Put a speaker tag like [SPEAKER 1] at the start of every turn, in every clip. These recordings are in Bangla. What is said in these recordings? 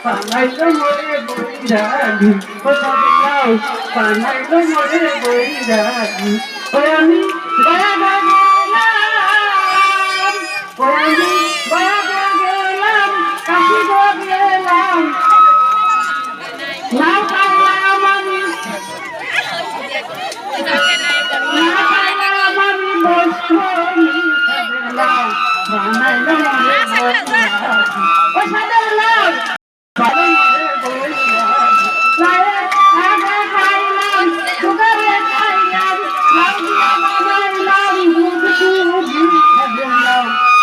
[SPEAKER 1] পানাইলো মরে বৈরাগী পানাইলো মরে বৈরাগী ওই আমি গয়া গেলাম ওই আমি গয়া গেলাম কাশি গেলাম না পাইলাম আমি বস্তু বানাইলো মরে বৈরাগী ওই সাদের লাল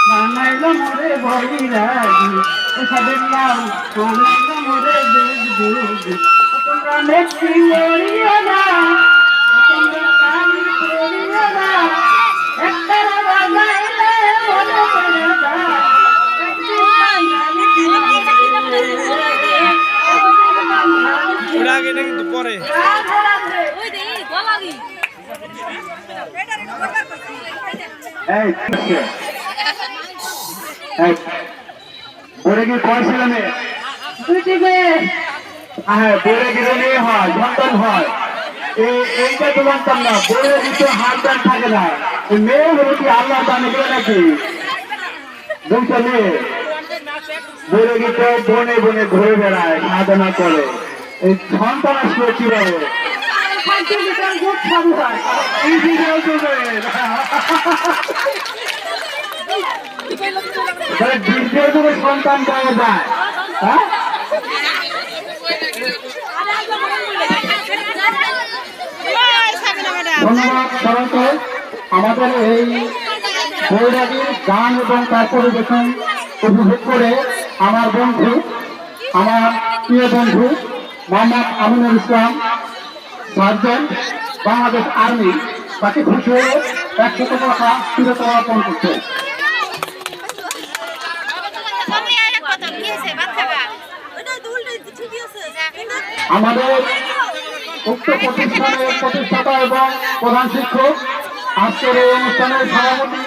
[SPEAKER 1] বানাইলো মরে বৈরাগী সাদের লাল বানাইলো মরে দুধ তোমরা মেক্সি করিও না তোমরা কামি করিও না একটা বাজাইলে মনে পড়ে না
[SPEAKER 2] আগে না কিন্তু পরে
[SPEAKER 1] বলে কি পয়সা নেই হ্যাঁ বলে গেলে মেয়ে হয় সন্তান হয় এইটা তো জানতাম না বলে দিতে হাত দান থাকে না মেয়ে হলো কি আল্লাহ জানে গেলে নাকি দুইটা মেয়ে বলে গিয়ে বনে বনে ঘুরে বেড়ায় সাধনা করে এই সন্তান আসলে কিভাবে সন্তান পাওয়া যায় হ্যাঁ ধন্যবাদ সবাইকে আমাদের এই বৈরাগীর গান এবং তার পরিবেশন উপভোগ করে আমার বন্ধু আমার প্রিয় বন্ধু মোহাম্মদ আমিনুল ইসলাম সার্জেন্ট বাংলাদেশ আর্মি তাকে খুশি হয়ে 100 টাকা ফিরত অর্পণ করছে। আমাদের উক্ত প্রতিষ্ঠানের প্রতিষ্ঠাতা এবং প্রধান শিক্ষক আজকের এই অনুষ্ঠানের সভাপতি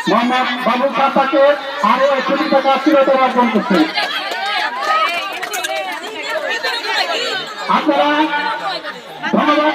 [SPEAKER 1] মোহাম্মদ বাবুল সাতাকে আরো 100 টাকা ফিরত অর্পণ করছে। আপনারা ধন্যবাদ।